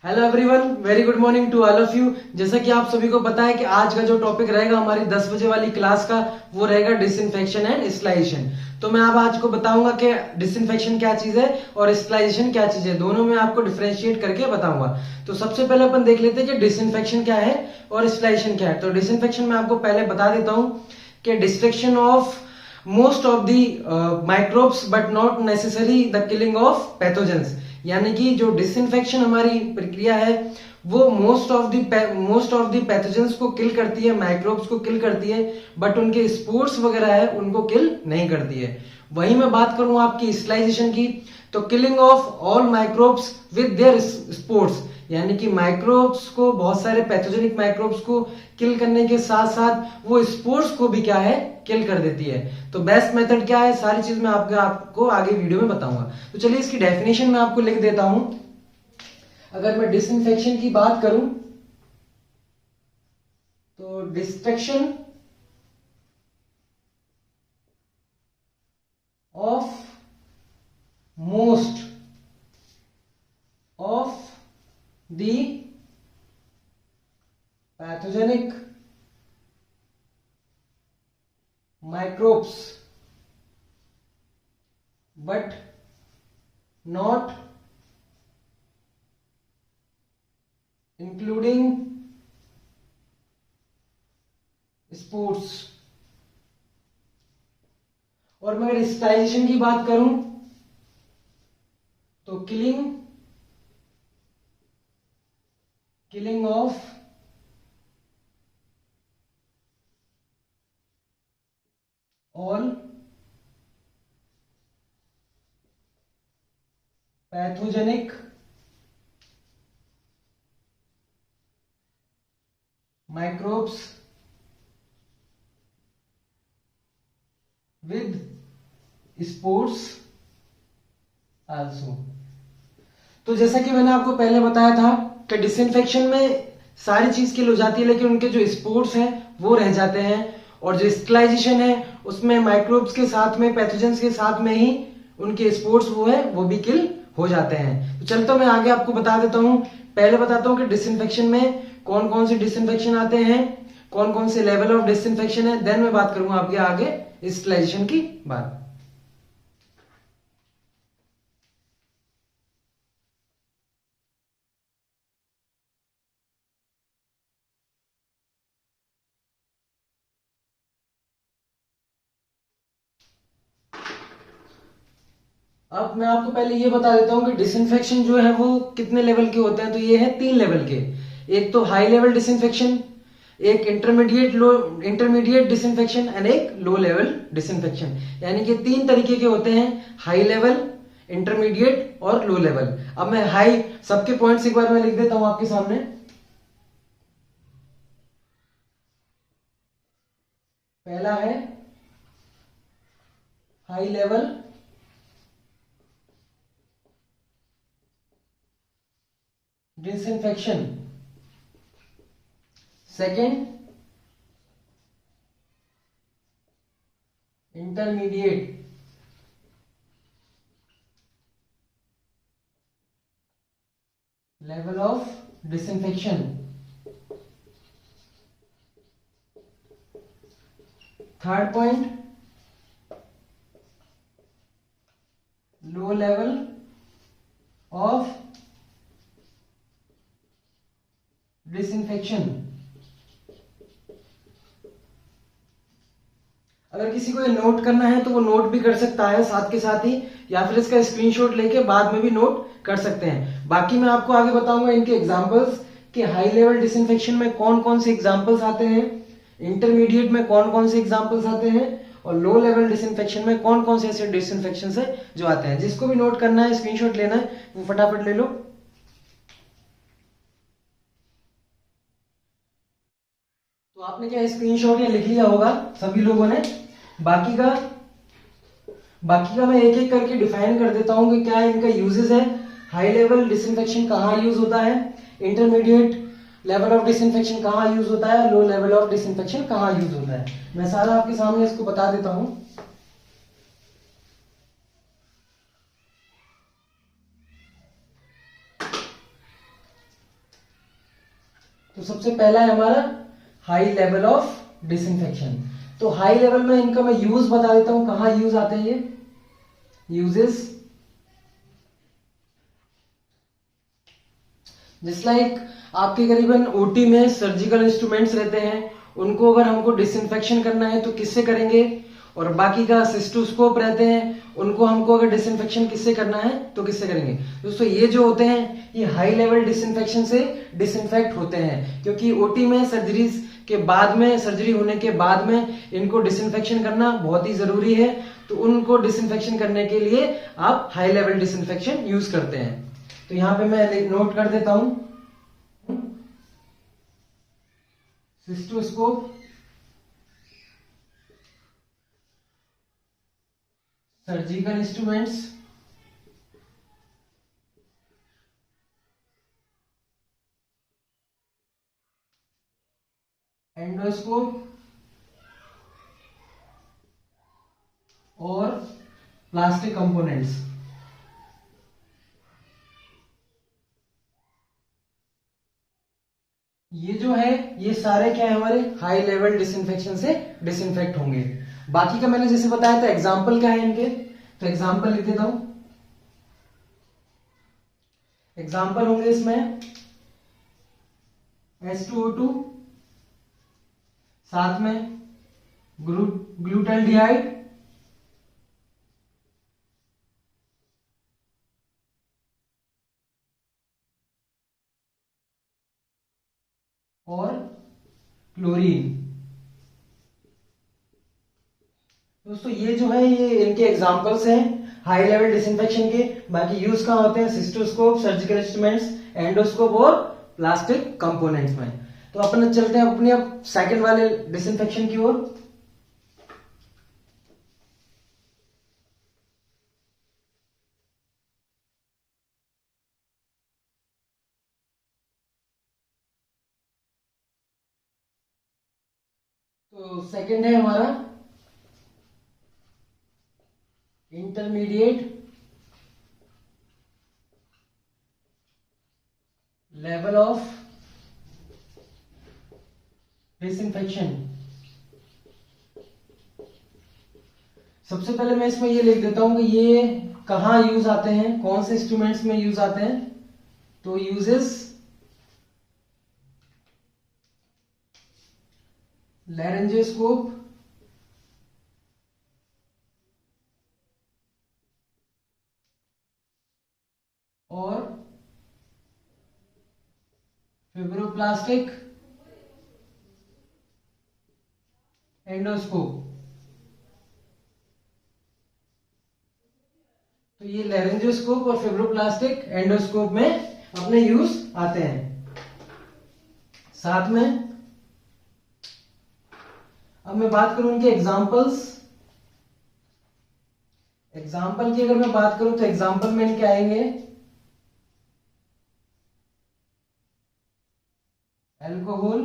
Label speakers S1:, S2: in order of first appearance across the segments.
S1: Hello everyone, very good morning to all of you. जैसा कि आप सभी को पता है कि आज का जो टॉपिक रहेगा हमारी 10 बजे वाली क्लास का, वो रहेगा डिसइंफेक्शन एंड स्टरलाइजेशन। तो मैं अब आज को बताऊंगा कि डिसइंफेक्शन क्या चीज है और स्टरलाइजेशन क्या चीज है, दोनों में आपको डिफरेंशिएट करके बताऊंगा। तो सबसे पहले अपन देख लेते हैं कि डिसइंफेक्शन क्या है और स्टरलाइजेशन क्या है। तो डिसइंफेक्शन में आपको पहले बता देता हूं कि destruction of most of the microbes but not necessary the killing of pathogens. यानी कि जो डिसइंफेक्शन हमारी प्रक्रिया है वो मोस्ट ऑफ दी पैथोजेंस को किल करती है, माइक्रोब्स को किल करती है, बट उनके स्पोर्स वगैरह है उनको किल नहीं करती है। वहीं मैं बात करूं आपकी स्टरलाइजेशन की, तो killing of all microbes with their spores, यानी कि माइक्रोब्स को, बहुत सारे पैथोजेनिक माइक्रोब्स को किल करने के साथ साथ वो स्पोर्स को भी क्या है, किल कर देती है। तो बेस्ट मेथड क्या है, सारी चीज मैं आपको आगे वीडियो में बताऊंगा। तो चलिए इसकी डेफिनेशन मैं आपको लिख देता हूं। अगर मैं डिसइंफेक्शन की बात करूं तो destruction of most of the pathogenic microbes but not including spores। और मैं अगर स्टरलाइजेशन की बात करूं तो killing of all pathogenic microbes with spores also। तो जैसा कि मैंने आपको पहले बताया था कि डिसइंफेक्शन में सारी चीज किल हो जाती है लेकिन उनके जो स्पोर्स हैं वो रह जाते हैं, और जो स्टरलाइजेशन है उसमें माइक्रोब्स के साथ में, पैथोजेंस के साथ में ही उनके स्पोर्स वो भी किल हो जाते हैं। तो चलता मैं आगे आपको बता देता हूं। पहले बताता हूं कि डिसइंफेक्शन में कौन कौन से डिसइंफेक्शन आते हैं, कौन कौन से लेवल ऑफ डिसइंफेक्शन है, देन मैं बात करूंगा आपके आगे स्टरलाइजेशन की बात। अब मैं आपको पहले ये बता देता हूं कि डिसइंफेक्शन जो है वो कितने लेवल के होते हैं। तो ये है 3 लेवल के। एक तो हाई लेवल डिसइंफेक्शन, एक इंटरमीडिएट डिसइंफेक्शन एंड एक लो लेवल डिसइंफेक्शन। यानी कि 3 तरीके के होते हैं, हाई लेवल, इंटरमीडिएट और लो लेवल। अब मैं हाई सबके पॉइंट्स एक बार मैं लिख देता हूं आपके सामने। पहला है high level disinfection. Second, intermediate level of disinfection. Third point, low level of disinfection. अगर किसी को ये नोट करना है तो वो नोट भी कर सकता है साथ के साथ ही, या फिर इसका स्क्रीनशॉट लेके बाद में भी नोट कर सकते हैं। बाकी मैं आपको आगे बताऊंगा इनके एग्जांपल्स कि हाई लेवल डिसइंफेक्शन में कौन कौन से एग्जांपल्स आते हैं, इंटरमीडिएट में कौन कौन से एग्जांपल्स आते हैं, और लो लेवल डिसइंफेक्शन में कौन कौन से ऐसे डिसइंफेक्शन है जो आते हैं। जिसको भी नोट करना है, स्क्रीनशॉट लेना है, वो फटाफट ले लो। तो आपने क्या स्क्रीनशॉट या लिख लिया होगा सभी लोगों ने। बाकी का मैं एक एक करके डिफाइन कर देता हूं कि क्या इनका यूजेस है। हाई लेवल डिसइंफेक्शन कहाँ यूज होता है, इंटरमीडिएट लेवल ऑफ डिसइंफेक्शन कहाँ यूज होता है, लो लेवल ऑफ डिसइंफेक्शन कहाँ यूज होता है। मैं सारा आपके सामने इसको बता देता हूं। तो सबसे पहला है हमारा हाई लेवल ऑफ डिसइंफेक्शन। तो हाई लेवल में इनका मैं यूज बता देता हूं, कहां यूज आते हैं ये यूजेस। जिस लाइक आपके करीबन ओटी में सर्जिकल इंस्ट्रूमेंट्स रहते हैं, उनको अगर हमको डिसइंफेक्शन करना है तो किससे करेंगे, और बाकी का सिस्टोस्कोप रहते हैं, उनको हमको अगर डिसइंफेक्शन किससे करना है तो किससे करेंगे। दोस्तों ये जो होते हैं ये हाई लेवल डिसइंफेक्शन से डिसइंफेक्ट होते हैं, क्योंकि ओटी में सर्जरीज के बाद में, सर्जरी होने के बाद में इनको डिसइंफेक्शन करना बहुत ही जरूरी है। तो उनको डिसइंफेक्शन करने के लिए आप हाई लेवल डिसइंफेक्शन यूज करते हैं। तो यहां पे मैं नोट कर देता हूं, सिस्टोस्कोप, सर्जिकल इंस्ट्रूमेंट्स, एंडोस्कोप और प्लास्टिक कंपोनेंट्स। ये जो है ये सारे क्या है हमारे हाई लेवल डिसइंफेक्शन से डिसइंफेक्ट होंगे। बाकी का मैंने जैसे बताया था एग्जाम्पल क्या है इनके, तो एग्जाम्पल लिख देता हूं। एग्जाम्पल होंगे इसमें H2O2, साथ में ग्लूटाल्डिहाइड, और क्लोरीन। दोस्तों ये जो है ये इनके एग्जांपल्स हैं हाई लेवल डिसइंफेक्शन के। बाकी यूज कहां होते हैं, सिस्टोस्कोप, सर्जिकल इंस्ट्रूमेंट्स, एंडोस्कोप और प्लास्टिक कंपोनेंट्स में। तो अपन चलते हैं अपनी अब सेकंड वाले डिसइंफेक्शन की ओर। तो सेकंड है हमारा इंटरमीडिएट लेवल ऑफ डिसइंफेक्शन। सबसे पहले मैं इसमें ये लिख देता हूं कि ये कहां यूज आते हैं, कौन से इंस्ट्रूमेंट्स में यूज आते हैं। तो यूजेस लैरेंजियोस्कोप, और फिब्रोप्लास्टिक एंडोस्कोप। तो ये लैरेंजियोस्कोप और फिब्रोप्लास्टिक एंडोस्कोप में अपने यूज आते हैं। साथ में अब मैं बात करूं इनके एग्जाम्पल्स। एग्जाम्पल की अगर मैं बात करूं तो एग्जाम्पल में इनके आएंगे अल्कोहल।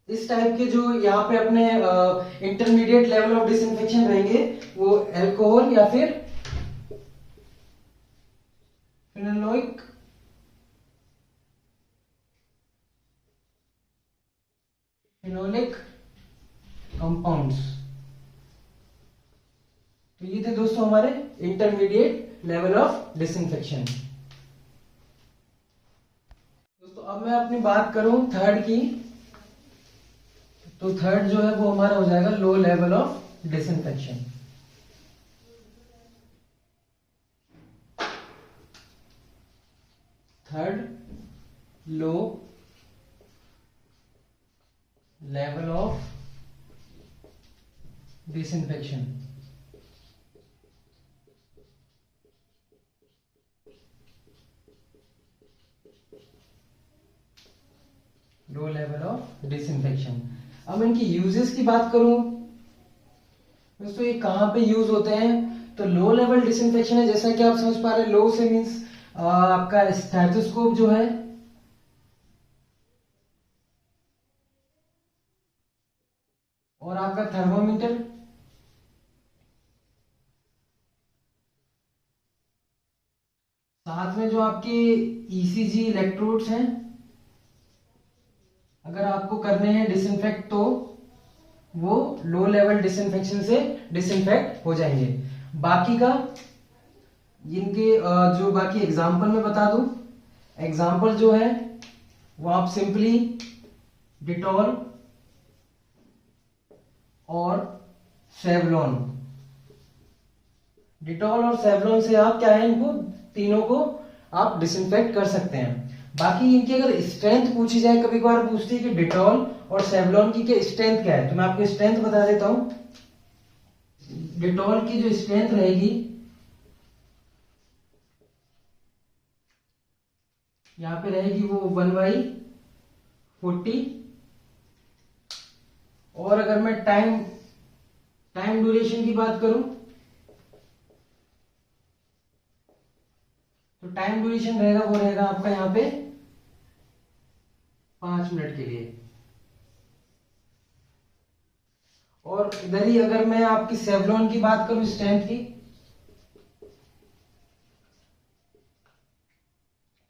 S1: इस टाइप के जो यहाँ पे अपने इंटरमीडिएट लेवल ऑफ डिसइंफेक्शन रहेंगे वो अल्कोहल या फिर फिनोलिक कंपाउंड्स। तो ये थे दोस्तों हमारे इंटरमीडिएट लेवल ऑफ डिसइंफेक्शन। दोस्तों अब मैं अपनी बात करूं थर्ड की, तो थर्ड जो है वो हमारा हो जाएगा low level of disinfection. Third low level of disinfection. Low level of disinfection. अब इनकी यूजेस की बात करूं दोस्तों, ये कहां पे यूज होते हैं। तो लो लेवल डिसइंफेक्शन है, जैसा कि आप समझ पा रहे हैं, लो से मीन्स आपका स्टेथोस्कोप जो है, और आपका थर्मोमीटर, साथ में जो आपके ईसीजी इलेक्ट्रोड्स हैं, अगर आपको करने हैं डिसइंफेक्ट तो वो लो लेवल डिसइंफेक्शन से डिसइंफेक्ट हो जाएंगे। बाकी का इनके जो बाकी एग्जाम्पल मैं बता दूं, एग्जाम्पल जो है वो आप सिंपली डिटॉल और सेवलॉन, डिटॉल और सेवलॉन से आप क्या है इनको तीनों को आप डिसइंफेक्ट कर सकते हैं। बाकी इनकी अगर स्ट्रेंथ पूछी जाए, कभी कभार पूछती है कि डिटॉल और सेवलॉन की क्या स्ट्रेंथ क्या है, तो मैं आपको स्ट्रेंथ बता देता हूं। डिटॉल की जो स्ट्रेंथ रहेगी यहां पे रहेगी वो 1/40। और अगर मैं टाइम ड्यूरेशन की बात करूं तो टाइम ड्यूरेशन रहेगा वो रहेगा आपका यहां पे 5 मिनट के लिए। और इधर ही अगर मैं आपकी सेवलॉन की बात करूं स्ट्रेंथ की,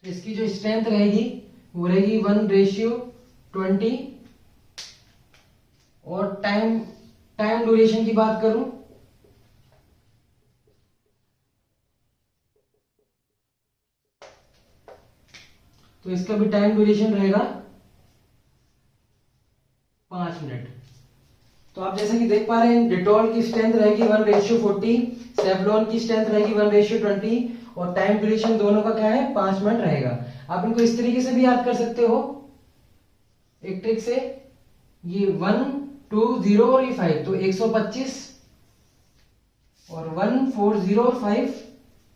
S1: तो इसकी जो स्ट्रेंथ रहेगी वो रहेगी 1:20। और टाइम ड्यूरेशन की बात करूं तो इसका भी टाइम ड्यूरेशन रहेगा 5 मिनट। तो आप जैसे कि देख पा रहे हैं डिटॉल की स्ट्रेंथ रहेगी 1:40, सेवलॉन की स्ट्रेंथ रहेगी 1:20 और टाइम ड्यूरेशन दोनों का क्या है 5 मिनट रहेगा। आप इनको इस तरीके से भी याद कर सकते हो एक ट्रिक से, ये 1, 2, 0 और ये 5 तो 125 और 1, 4, 0 और 5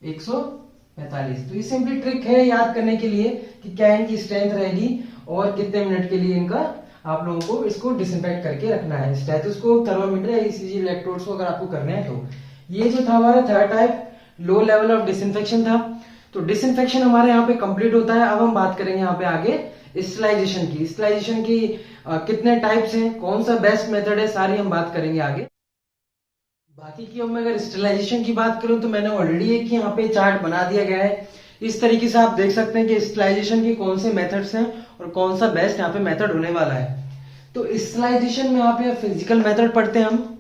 S1: 145। तो ये सिंपली ट्रिक है याद करने के लिए कि क्या इनकी स्ट्रेंथ रहेगी और कितने मिनट के लिए इनका आप लोगों को इसको डिसइंफेक्ट करके रखना है। स्टेथोस्कोप, थर्मामीटर या ईसीजी इलेक्ट्रोड्स को अगर आपको करना है तो ये जो था हमारा third type low level of disinfection था। तो डिसइंफेक्शन हमारे यहाँ पे कंप्लीट होता है। अब हम बात करेंगे यहाँ पे आगे स्टरलाइजेशन की। स्टरलाइजेशन की कितने टाइप्स हैं, कौन सा बेस्ट मेथड है, सारी हम बात करेंगे आगे। बाकी की अब मैं अगर स्टरलाइजेशन की बात करूं तो मैंने ऑलरेडी एक यहाँ पे चार्ट बना दिया गया है। इस तरीके से आप देख सकते हैं कि स्टरलाइजेशन के कौन से मेथड्स हैं और कौन सा बेस्ट यहाँ पे मेथड होने वाला है। तो स्टरलाइजेशन में यहाँ पे फिजिकल मेथड पढ़ते हैं हम,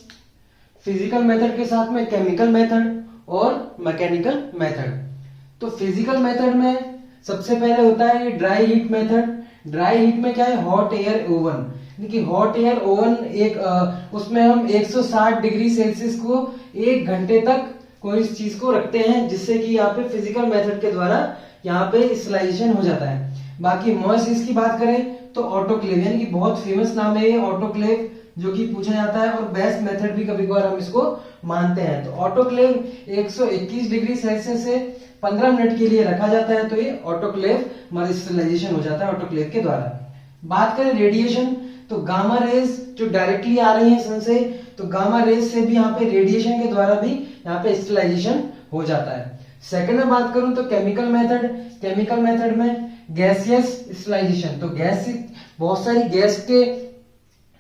S1: फिजिकल मेथड के साथ में केमिकल मेथड और मैकेनिकल मेथड। तो फिजिकल मेथड में सबसे पहले होता है dry heat method. Dry heat में क्या है, हॉट एयर ओवन, देखिए हॉट एयर ओवन एक उसमें हम 160 डिग्री सेल्सियस को 1 घंटे तक कोई इस चीज को रखते हैं, जिससे कि यहाँ पे फिजिकल मेथड के द्वारा यहाँ पे स्टरलाइजेशन हो जाता है। बाकी मॉइस्ट की बात करें तो ऑटोक्लेव, यानी कि बहुत फेमस नाम है ये ऑटोक्लेव, जो कि पूछा जाता है और बेस्ट मेथड भी कभी कभार हम इसको मानते हैं। तो ऑटोक्लेव 121 डिग्री सेल्सियस से 15 मिनट के लिए रखा जाता है, तो ये ऑटोक्लेव हमारा स्टरलाइजेशन हो जाता है ऑटोक्लेव के द्वारा। बात करें रेडिएशन, तो गामा रेज जो डायरेक्टली आ रही है सन से, तो गामा रेज से भी यहाँ पे रेडिएशन के द्वारा भी यहाँ पे स्टरलाइजेशन हो जाता है। सेकंड में बात करूं तो केमिकल मेथड। केमिकल मेथड में गैसियस स्टरलाइजेशन, तो गैस बहुत सारी गैस के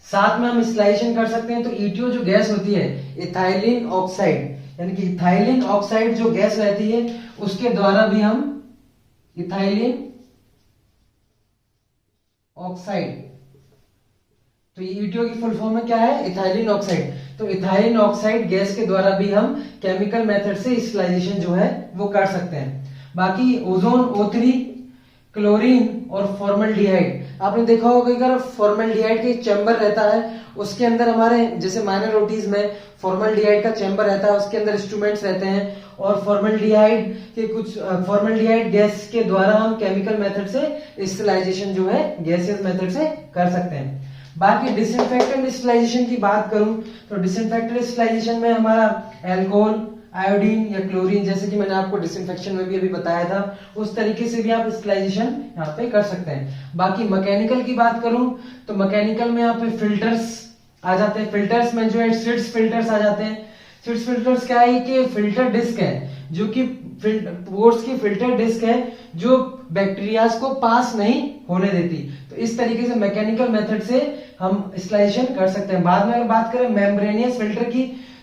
S1: साथ में हम स्टरलाइजेशन कर सकते हैं। तो ईटीओ जो गैस होती है इथाइलिन ऑक्साइड, यानी कि इथाइलिन ऑक्साइड जो गैस रहती है उसके द्वारा भी हम इथाइलिन ऑक्साइड, तो ये ईटीओ की फुल फॉर्म में क्या है, इथाइलिन ऑक्साइड। तो इथाइलिन ऑक्साइड गैस के द्वारा भी हम केमिकल मेथड से स्टरलाइजेशन जो है वो कर सकते हैं। बाकी ओजोन, O3, क्लोरीन और फॉर्मल्डिहाइड, आपने देखा होगा कि अगर फॉर्मल्डिहाइड का चैम्बर रहता है उसके अंदर हमारे जैसे माइनॉरिटीज में फॉर्मल्डिहाइड का चैम्बर रहता है, उसके अंदर इंस्ट्रूमेंट्स रहते हैं और फॉर्मल्डिहाइड के कुछ फॉर्मल्डिहाइड गैस के द्वारा हम केमिकल मेथड से स्टरलाइजेशन जो है गैसियस मेथड से कर सकते हैं। बाकी डिसइंफेक्टेंट स्टरलाइजेशन की बात करूं तो डिसइंफेक्टेंट स्टरलाइजेशन में हमारा अल्कोहल, आयोडीन या क्लोरीन, जैसे कि मैंने आपको डिसइंफेक्शन में भी अभी बताया था, उस तरीके से भी आप स्टरलाइजेशन यहाँ पे कर सकते हैं। बाकी मैकेनिकल की बात करूं तो मैकेनिकल में यहाँ पे फिल्टर्स आ जाते हैं। फिल्टर्स में जो है सिट्स फिल्टर्स आ जाते हैं। सिट्स फिल्टर्स क्या है कि फिल्टर डिस्क है, जो कि पोर्स की फिल्टर डिस्क है जो बैक्टीरियाज को पास नहीं होने देती। तो इस तरीके से मैकेनिकल मेथड से हम स्टरलाइजेशन कर सकते हैं। बाद में अगर बात करें मेम्ब्रेनियस फिल्टर की,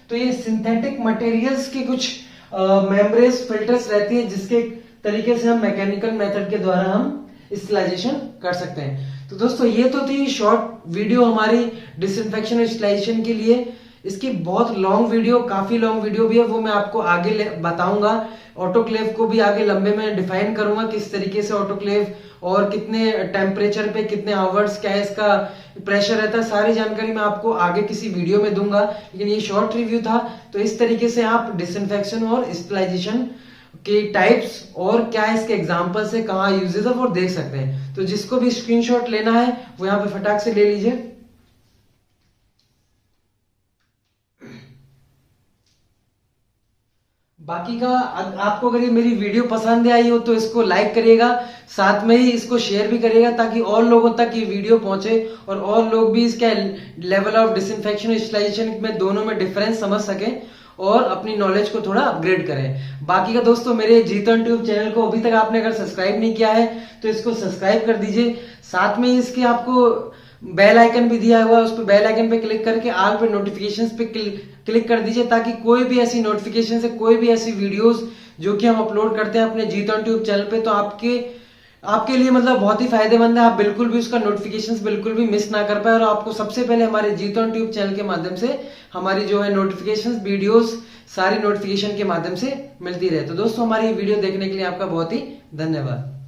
S1: तो ये सिंथेटिक मटेरियल्स की कुछ मेम्ब्रेस फिल्टर्स रहती है जिसके तरीके से हम मैकेनिकल मेथड के द्वारा हम स्टरलाइजेशन कर सकते हैं। तो दोस्तों ये तो थी शॉर्ट वीडियो हमारी डिसइंफेक्शन और स्टरलाइजेशन के लिए। इसकी बहुत लॉन्ग वीडियो, काफी लॉन्ग वीडियो भी है, वो मैं आपको आगे बताऊंगा। ऑटोक्लेव को भी आगे लंबे में डिफाइन करूंगा, किस तरीके से ऑटोक्लेव और कितने टेम्परेचर पे, कितने आवर्स, क्या इसका प्रेशर रहता है, सारी जानकारी मैं आपको आगे किसी वीडियो में दूंगा। लेकिन ये शॉर्ट रिव्यू था। तो इस तरीके से आप डिसइंफेक्शन और स्टरलाइजेशन के टाइप्स और क्या इसके एग्जांपल्स है, कहाँ यूजेस है, वो देख सकते हैं। तो जिसको भी स्क्रीनशॉट लेना है वो यहाँ पे फटाक से ले लीजिए। बाकी का आपको अगर ये मेरी वीडियो पसंद आई हो तो इसको लाइक करिएगा, साथ में ही इसको शेयर भी करिएगा ताकि और लोगों तक ये वीडियो पहुंचे और लोग भी इसके लेवल ऑफ डिसइंफेक्शन स्टरलाइजेशन में दोनों में डिफरेंस समझ सकें और अपनी नॉलेज को थोड़ा अपग्रेड करें। बाकी का दोस्तों, मेरे जीतन ट्यूब चैनल को अभी तक आपने अगर सब्सक्राइब नहीं किया है तो इसको सब्सक्राइब कर दीजिए। साथ में इसके आपको बेल आइकन भी दिया हुआ है, उस पर बेल आइकन पे क्लिक करके ऑल पे नोटिफिकेशंस पे क्लिक कर दीजिए ताकि कोई भी ऐसी नोटिफिकेशन से, कोई भी ऐसी वीडियोस जो कि हम अपलोड करते हैं अपने जीतन ट्यूब चैनल पे, तो आपके लिए मतलब बहुत ही फायदेमंद है। आप बिल्कुल भी उसका नोटिफिकेशंस बिल्कुल भी मिस ना कर पाए और आपको सबसे पहले हमारे जीतन ट्यूब चैनल के माध्यम से हमारी जो है नोटिफिकेशंस, वीडियोस सारी नोटिफिकेशन के माध्यम से मिलती रहे। तो दोस्तों, हमारी वीडियो देखने के लिए आपका बहुत ही धन्यवाद।